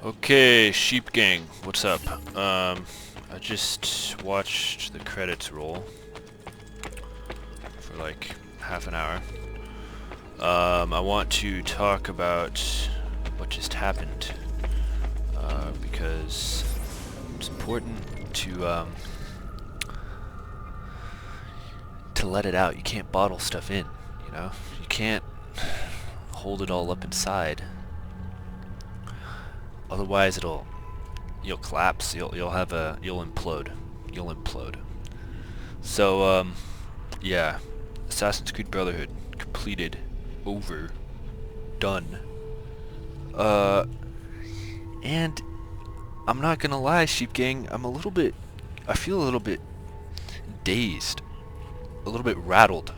Okay, Sheep Gang, what's up? I just watched the credits roll for like half an hour. I want to talk about what just happened because it's important to let it out. You can't bottle stuff in, you know? You can't hold it all up inside. Otherwise you'll collapse. You'll implode. You'll implode. So yeah, Assassin's Creed Brotherhood completed, over, done. And I'm not gonna lie, Sheep Gang, I feel a little bit dazed, a little bit rattled,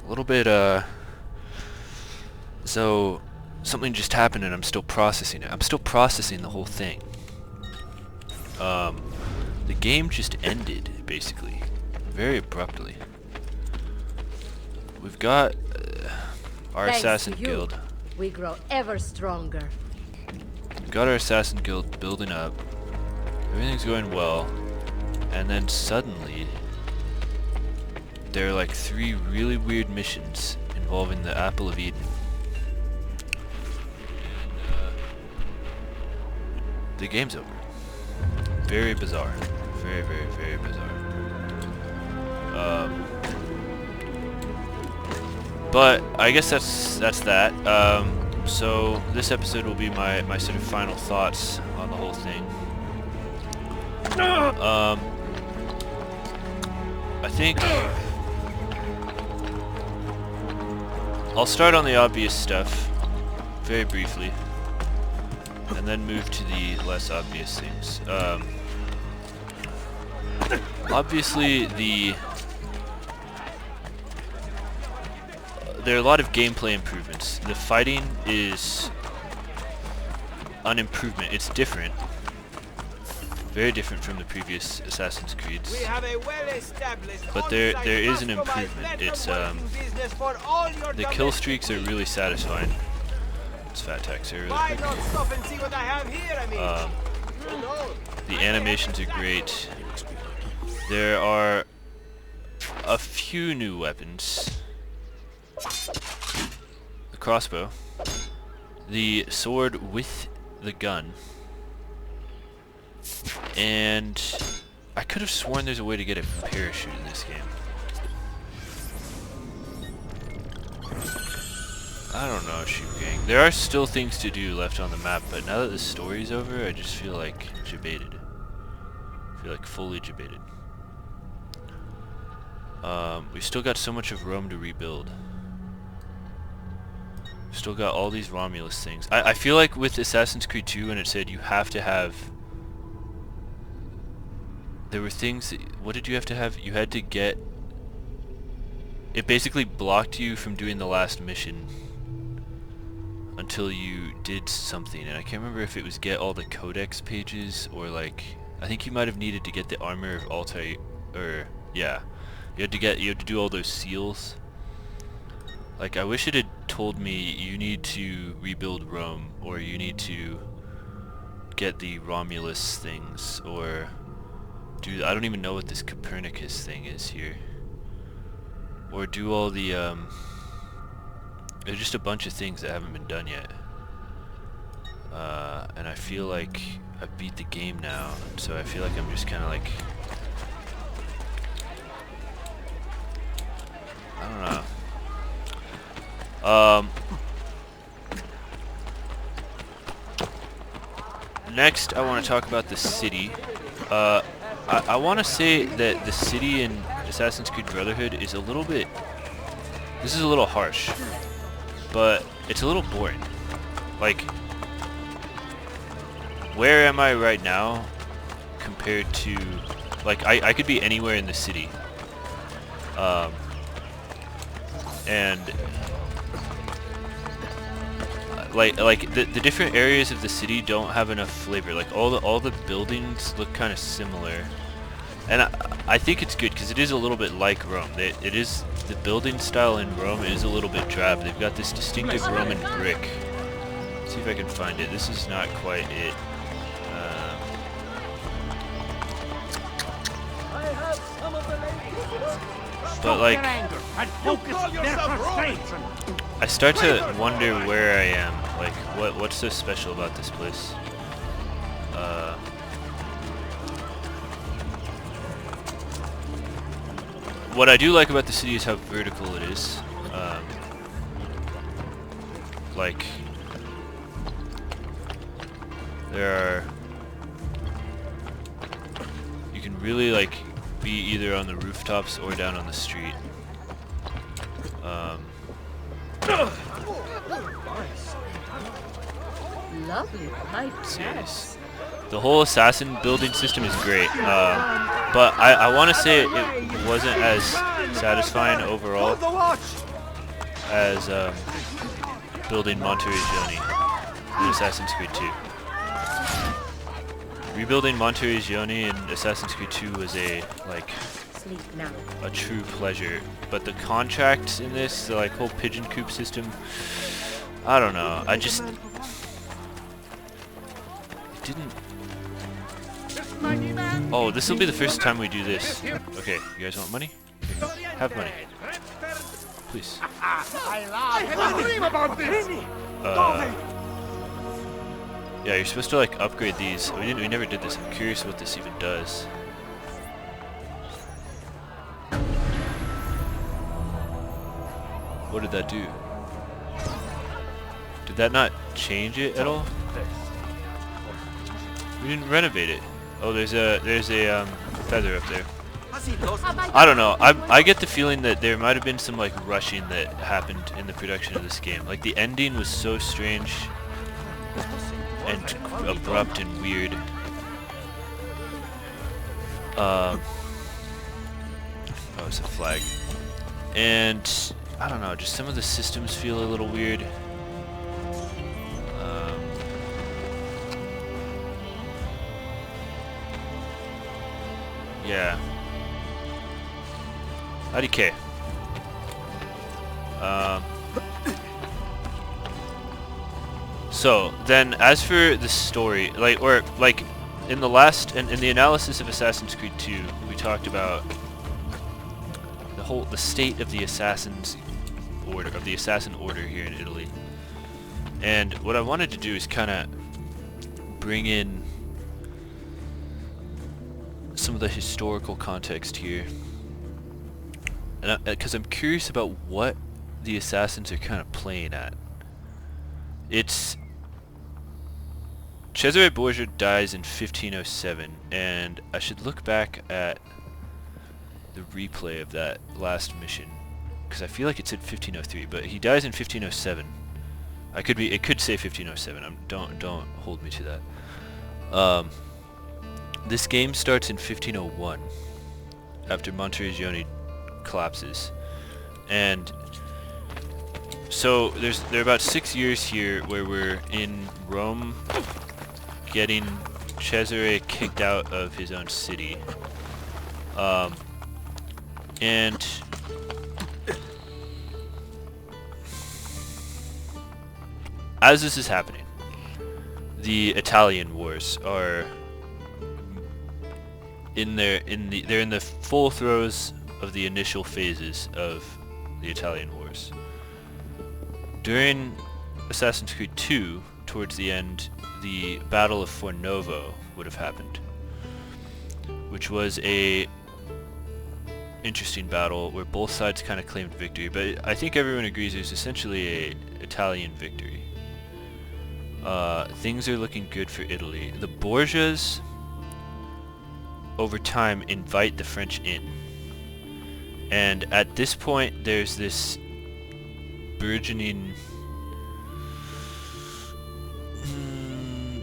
a little bit so something just happened and I'm still processing it. I'm still processing the whole thing. The game just ended, basically, very abruptly. We've got our Thanks assassin to you, guild. we grow ever stronger. We've got our assassin guild building up. Everything's going well, and then suddenly there are like 3 really weird missions involving the Apple of Eden. The game's over. Very bizarre. Very, very, very bizarre. But I guess that's that. So this episode will be my sort of final thoughts on the whole thing. I think I'll start on the obvious stuff very briefly, and then move to the less obvious things. Obviously, there are a lot of gameplay improvements. The fighting is an improvement. It's different. Very different from the previous Assassin's Creeds. But there is an improvement. It's the kill streaks are really satisfying. It's fat text here. Really quick. The animations are great. There are a few new weapons. The crossbow, the sword with the gun, and I could have sworn there's a way to get a parachute in this game. I don't know, Sheep Gang. There are still things to do left on the map, but now that the story's over, I just feel like jebaited. I feel like fully jebaited. We've still got so much of Rome to rebuild. Still got all these Romulus things. I feel like with Assassin's Creed 2 when it said you have to have... There were things that... What did you have to have? You had to get... It basically blocked you from doing the last mission until you did something. And I can't remember if it was get all the codex pages or like... I think you might have needed to get the armor of Altair... Or... Yeah. You had to do all those seals. Like, I wish it had told me you need to rebuild Rome, or you need to get the Romulus things, or do... I don't even know what this Copernicus thing is here. Or do all the, there's just a bunch of things that haven't been done yet. And I feel like I've beat the game now, so I feel like I'm just kind of like... I don't know. Next, I want to talk about the city. I want to say that the city in Assassin's Creed Brotherhood is a little bit... This is a little harsh, but it's a little boring. Like, where am I right now compared to... Like, I could be anywhere in the city. And... Like the different areas of the city don't have enough flavor. Like all the buildings look kind of similar, and I think it's good because it is a little bit like Rome. It is, the building style in Rome is a little bit drab. They've got this distinctive Roman brick, See if I can find it. This is not quite it. But like, I start to wonder where I am. Like, what's so special about this place? What I do like about the city is how vertical it is. Like, you can really like be either on the rooftops or down on the street. Lovely Serious. The whole assassin building system is great, but I want to say it wasn't as satisfying overall as building Monteriggioni in Assassin's Creed 2. Rebuilding Monteriggioni in Assassin's Creed 2 was a true pleasure, but the contracts in this, the like whole pigeon coop system, I don't know. I just didn't. Oh, this will be the first time we do this. Okay, you guys want money? Have money, please. I have a dream about this. Yeah, you're supposed to like upgrade these. We never did this. I'm curious what this even does. What did that do? Did that not change it at all? We didn't renovate it. Oh, there's a feather up there. I don't know. I get the feeling that there might have been some like rushing that happened in the production of this game. Like the ending was so strange and abrupt and weird. Oh, it's a flag. And I don't know, just some of the systems feel a little weird. Yeah. IDK. So then, as for the story, like in the analysis of Assassin's Creed 2, we talked about the state of the assassin order here in Italy. And what I wanted to do is kind of bring in some of the historical context here, and because I'm curious about what the assassins are kind of playing at. It's Cesare Borgia dies in 1507, and I should look back at the replay of that last mission because I feel like it said 1503, but he dies in 1507. It could say 1507. Don't hold me to that. This game starts in 1501 after Monteriggioni collapses, and so there are about 6 years here where we're in Rome getting Cesare kicked out of his own city, and as this is happening, the Italian wars are they're in the full throes of the initial phases of the Italian wars. During Assassin's Creed 2, towards the end, the Battle of Fornovo would have happened, which was a interesting battle where both sides kind of claimed victory, but I think everyone agrees it was essentially a Italian victory. Things are looking good for Italy. The Borgias over time invite the French in, and at this point there's this burgeoning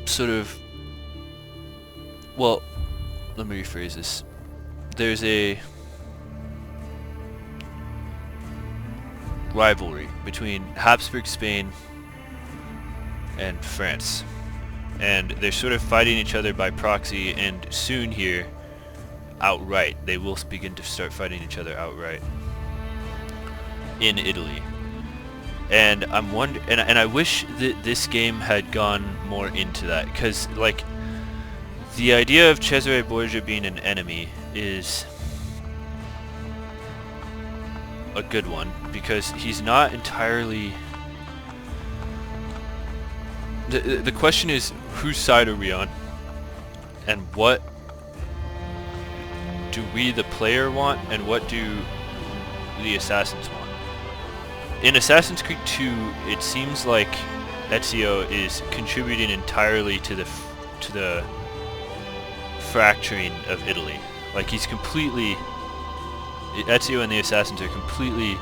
sort of, well, let me rephrase this. There's a rivalry between Habsburg Spain and France, and they're sort of fighting each other by proxy, and soon here outright they will begin to start fighting each other outright in Italy. And I'm and I wish that this game had gone more into that, because like the idea of Cesare Borgia being an enemy is a good one, because he's not entirely. The question is, whose side are we on, and what do we, the player, want, and what do the assassins want? In Assassin's Creed 2, it seems like Ezio is contributing entirely to the fracturing of Italy. Like, he's completely... Ezio and the assassins are completely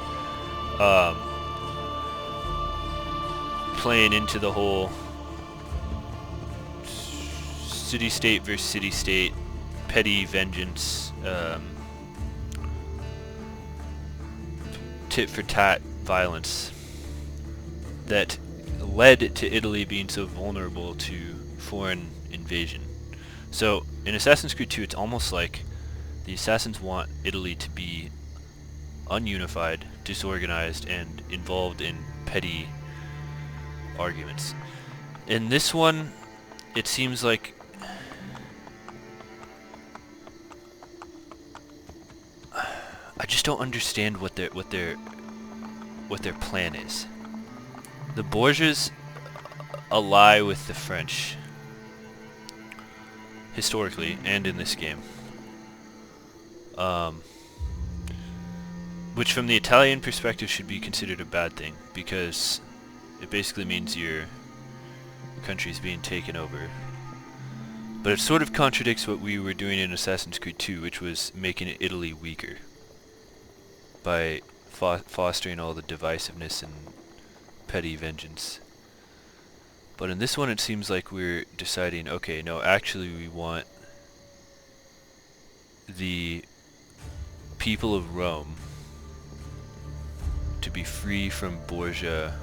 playing into the whole city-state versus city-state, petty vengeance, tit-for-tat violence that led to Italy being so vulnerable to foreign invasion. So in Assassin's Creed 2, it's almost like the assassins want Italy to be ununified, disorganized, and involved in petty arguments. In this one, it seems like I just don't understand what their plan is. The Borgias ally with the French historically and in this game, which from the Italian perspective should be considered a bad thing, because it basically means your country's being taken over. But it sort of contradicts what we were doing in Assassin's Creed 2, which was making Italy weaker by fostering all the divisiveness and petty vengeance. But in this one, it seems like we're deciding, okay, no, actually we want the people of Rome to be free from Borgia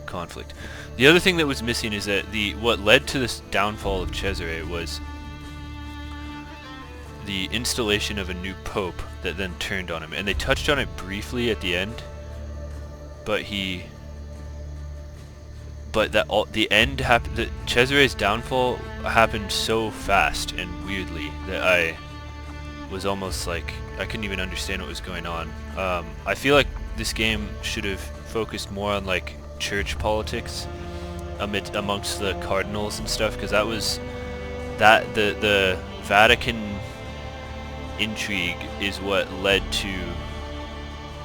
conflict. The other thing that was missing is that what led to this downfall of Cesare was the installation of a new pope that then turned on him. And they touched on it briefly at the end, but the end happened. That Cesare's downfall happened so fast and weirdly that I was almost like I couldn't even understand what was going on. I feel like this game should have focused more on like church politics amongst the cardinals and stuff, because that was the Vatican intrigue is what led to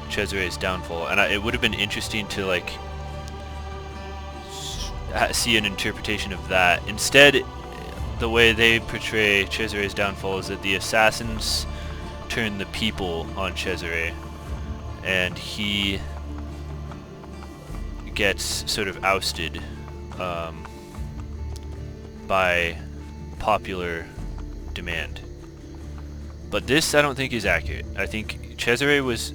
Cesare's downfall, and it would have been interesting to like see an interpretation of that. Instead, the way they portray Cesare's downfall is that the assassins turn the people on Cesare, and he gets sort of ousted by popular demand. But this I don't think is accurate. I think Cesare was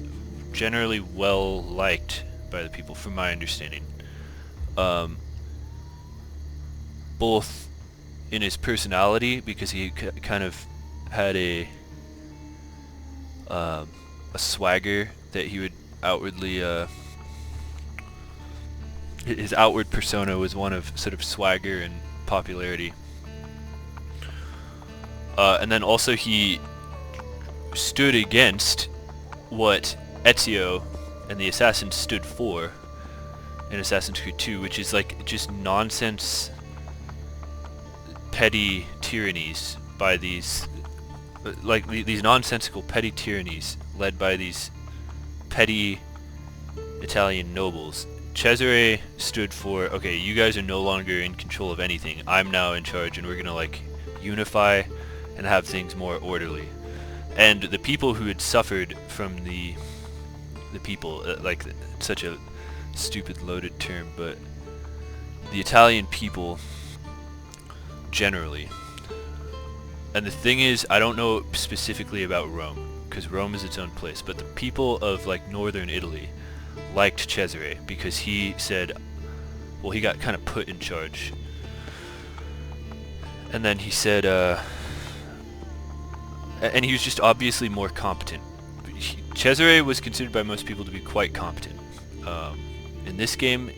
generally well liked by the people, from my understanding. Both in his personality, because he kind of had a swagger that he would outwardly his outward persona was one of sort of swagger and popularity. And then also he stood against what Ezio and the assassins stood for in Assassin's Creed 2, which is like just nonsense, petty tyrannies by these these nonsensical petty tyrannies led by these petty Italian nobles. Cesare stood for, okay, you guys are no longer in control of anything. I'm now in charge, and we're gonna like unify and have things more orderly. And the people who had suffered from the people, like such a stupid loaded term, but the Italian people generally. And the thing is, I don't know specifically about Rome, because Rome is its own place, but the people of like northern Italy liked Cesare because he said, well, he got kind of put in charge. And then he said, and he was just obviously more competent. Cesare was considered by most people to be quite competent In this game,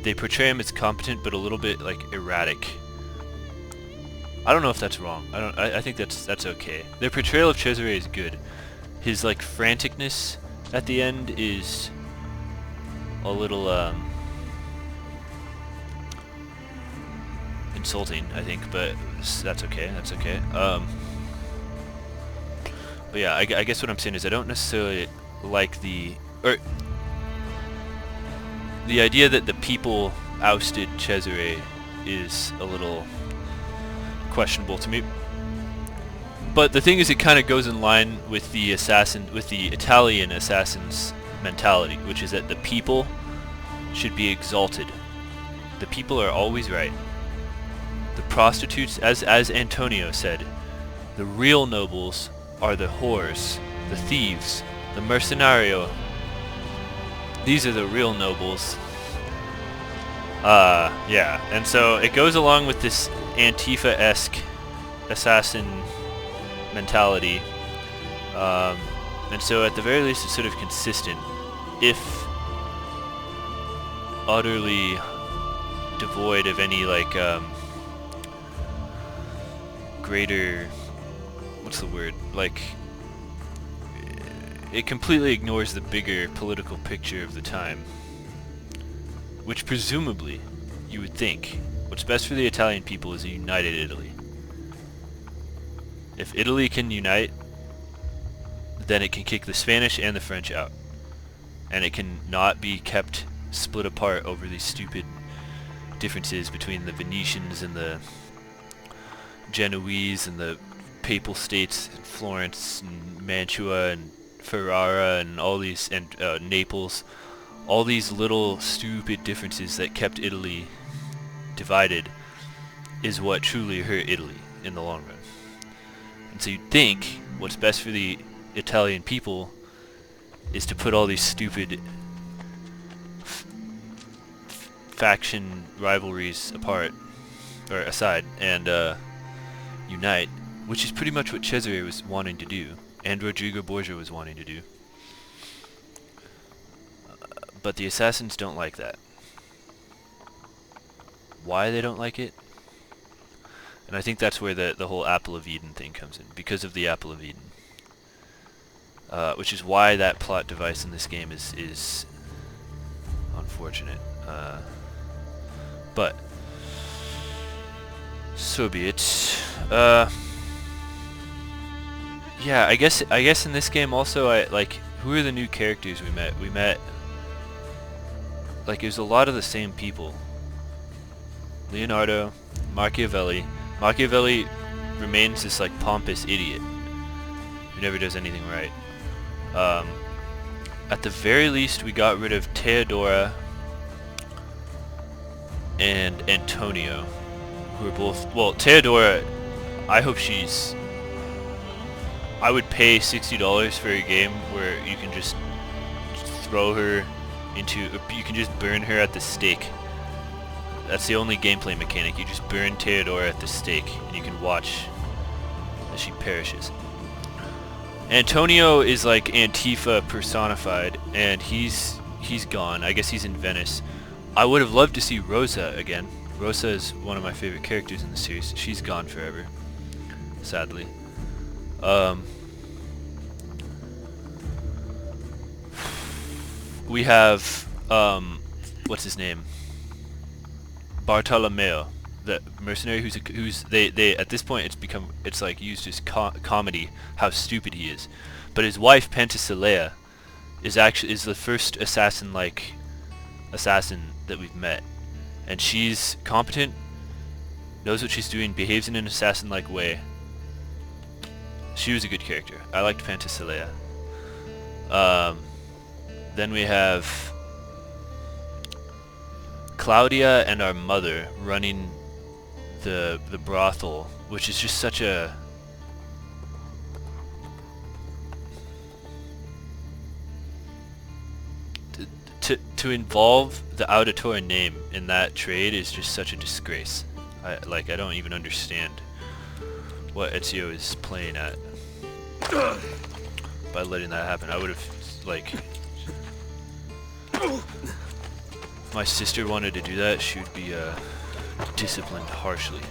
they portray him as competent, but a little bit like erratic. I don't know if that's wrong. I think that's okay. Their portrayal of Cesare is good. His like franticness at the end is a little insulting, I think, but that's okay. That's okay. But yeah, I guess what I'm saying is I don't necessarily like the idea that the people ousted Cesare is a little questionable to me. But the thing is, it kind of goes in line with the Italian assassin's mentality, which is that the people should be exalted. The people are always right. The prostitutes, as Antonio said, the real nobles are the whores, the thieves, the mercenario. These are the real nobles. Yeah, and so it goes along with this Antifa-esque assassin mentality, and so at the very least it's sort of consistent, if utterly devoid of any like greater, what's the word, like it completely ignores the bigger political picture of the time, which presumably you would think what's best for the Italian people is a united Italy. If Italy can unite, then it can kick the Spanish and the French out, and it can not be kept split apart over these stupid differences between the Venetians and the Genoese and the Papal States, Florence and Mantua and Ferrara and all these, and Naples, all these little stupid differences that kept Italy divided is what truly hurt Italy in the long run. And so you'd think what's best for the Italian people is to put all these stupid faction rivalries apart, or aside, and unite, which is pretty much what Cesare was wanting to do, and Rodrigo Borgia was wanting to do. But the assassins don't like that. Why they don't like it? And I think that's where the whole Apple of Eden thing comes in, because of the Apple of Eden. Which is why that plot device in this game is unfortunate. But so be it. Yeah, I guess in this game also, who are the new characters we met? We met, like, it was a lot of the same people. Leonardo, Machiavelli. Machiavelli remains this like pompous idiot who never does anything right. At the very least, we got rid of Teodora and Antonio, who are both, well, Teodora, I hope she's, I would pay $60 for a game where you can just throw her into, you can just burn her at the stake. That's the only gameplay mechanic. You just burn Teodora at the stake, and you can watch as she perishes. Antonio is like Antifa personified, and he's gone. I guess he's in Venice. I would have loved to see Rosa again. Rosa is one of my favorite characters in the series. She's gone forever, sadly. We have what's his name? Bartolomeo, the mercenary who's they at this point it's like used as comedy how stupid he is, but his wife Penthesilea is the first assassin that we've met, and she's competent, knows what she's doing, behaves in an assassin-like way. She was a good character. I liked Penthesilea. Then we have Claudia and our mother running the brothel, which is just such a to involve the Auditore name in that trade is just such a disgrace. I don't even understand what Ezio is playing at by letting that happen. I would have my sister wanted to do that, she would be disciplined harshly.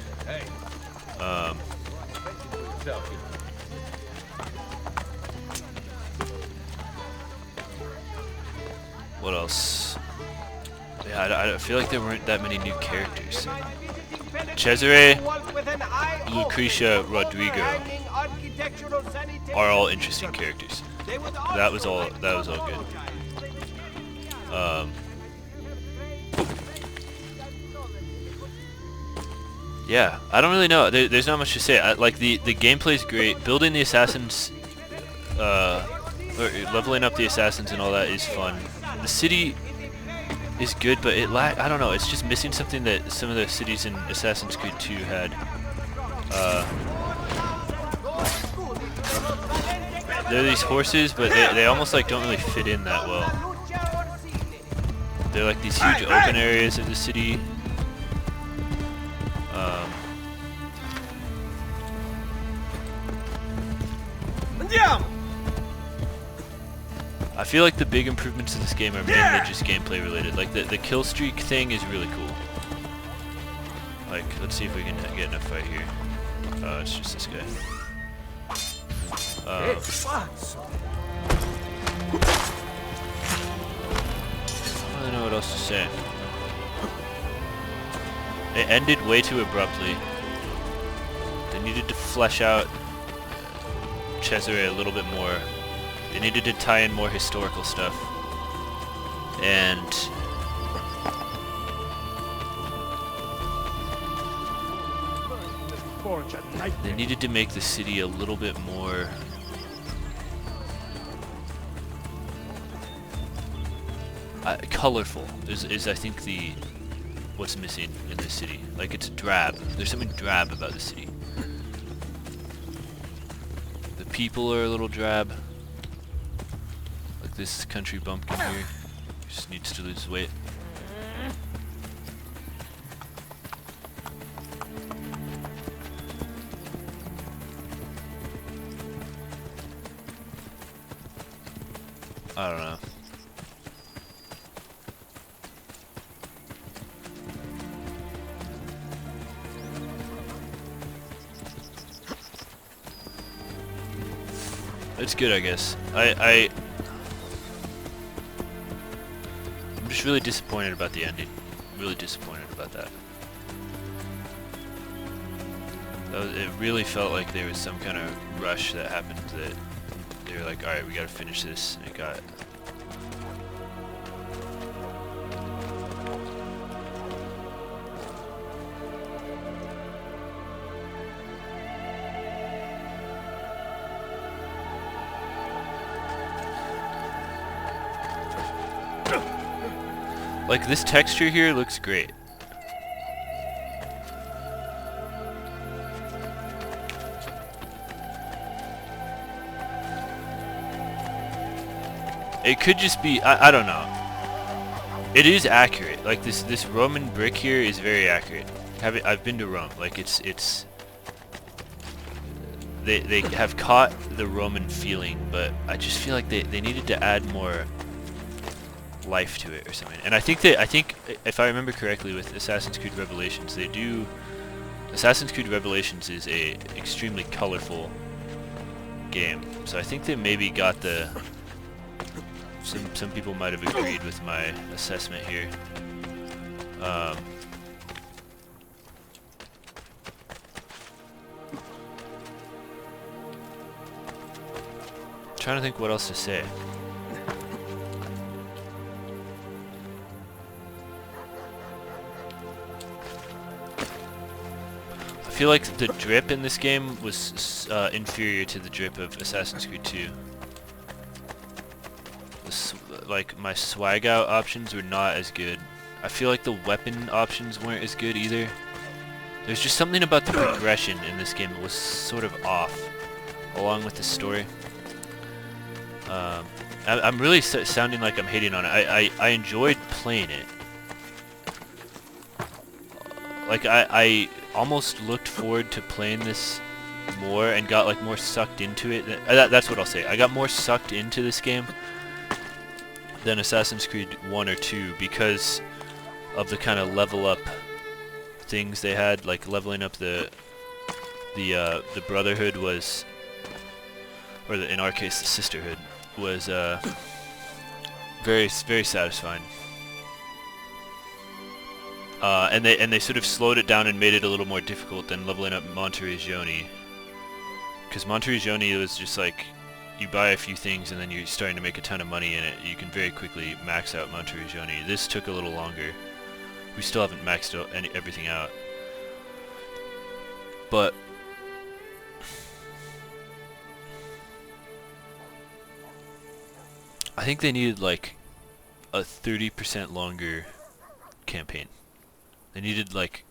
What else? Yeah, I feel like there weren't that many new characters. Cesare, Lucretia, Rodrigo are all interesting characters. That was all good. Yeah, I don't really know. There's not much to say. Like the gameplay is great. Building the assassins, or leveling up the assassins and all that is fun. The city is good, but I don't know. It's just missing something that some of the cities in Assassin's Creed 2 had. There are these horses, but they almost like don't really fit in that well. They're like these huge open areas of the city. I feel like the big improvements to this game are mainly just gameplay related. Like the kill streak thing is really cool. Like, let's see if we can get in a fight here. It's just this guy. I don't really know what else to say. It ended way too abruptly. They needed to flesh out Cesare a little bit more. They needed to tie in more historical stuff. And they needed to make the city a little bit more colorful is I think what's missing in the city. Like, it's drab. There's something drab about the city. The people are a little drab. Like this country bumpkin here. Just needs to lose weight. I don't know. It's good, I guess. I'm just really disappointed about the ending. Really disappointed about that. It really felt like there was some kind of rush that happened that they were like, alright, we gotta finish this, and it got... Like, this texture here looks great. It could just be, I don't know. It is accurate. Like, this Roman brick here is very accurate. I've been to Rome. Like, it's they have caught the Roman feeling, but I just feel like they needed to add more life to it or something. And I think if I remember correctly with Assassin's Creed Revelations, Assassin's Creed Revelations is a extremely colorful game. So I think they maybe got some people might have agreed with my assessment here. Trying to think what else to say. I feel like the drip in this game was inferior to the drip of Assassin's Creed 2. Like, my swag out options were not as good. I feel like the weapon options weren't as good either. There's just something about the progression in this game that was sort of off, along with the story. I'm really sounding like I'm hating on it. I enjoyed playing it. Like, I almost looked forward to playing this more and got like more sucked into it. That's what I'll say. I got more sucked into this game than Assassin's Creed 1 or 2 because of the kind of level up things they had, like leveling up the Brotherhood was, or in our case the Sisterhood, was very satisfying. And they sort of slowed it down and made it a little more difficult than leveling up Monteriggioni. Because Monteriggioni was just like, you buy a few things and then you're starting to make a ton of money in it. You can very quickly max out Monteriggioni. This took a little longer. We still haven't maxed out everything out. But I think they needed like a 30% longer campaign. They needed like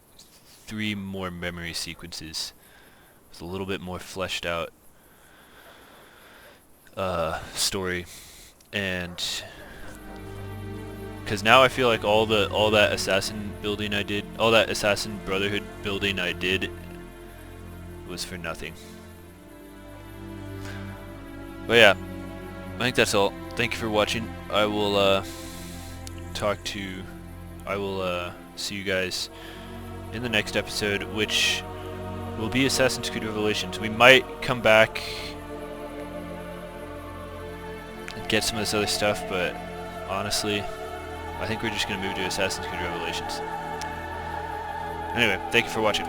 3 more memory sequences with a little bit more fleshed out story, and because now I feel like all that assassin building I did, all that assassin Brotherhood building I did, was for nothing. But yeah, I think that's all. Thank you for watching. I will see you guys in the next episode, which will be Assassin's Creed Revelations. We might come back and get some of this other stuff, but honestly, I think we're just going to move to Assassin's Creed Revelations. Anyway, thank you for watching.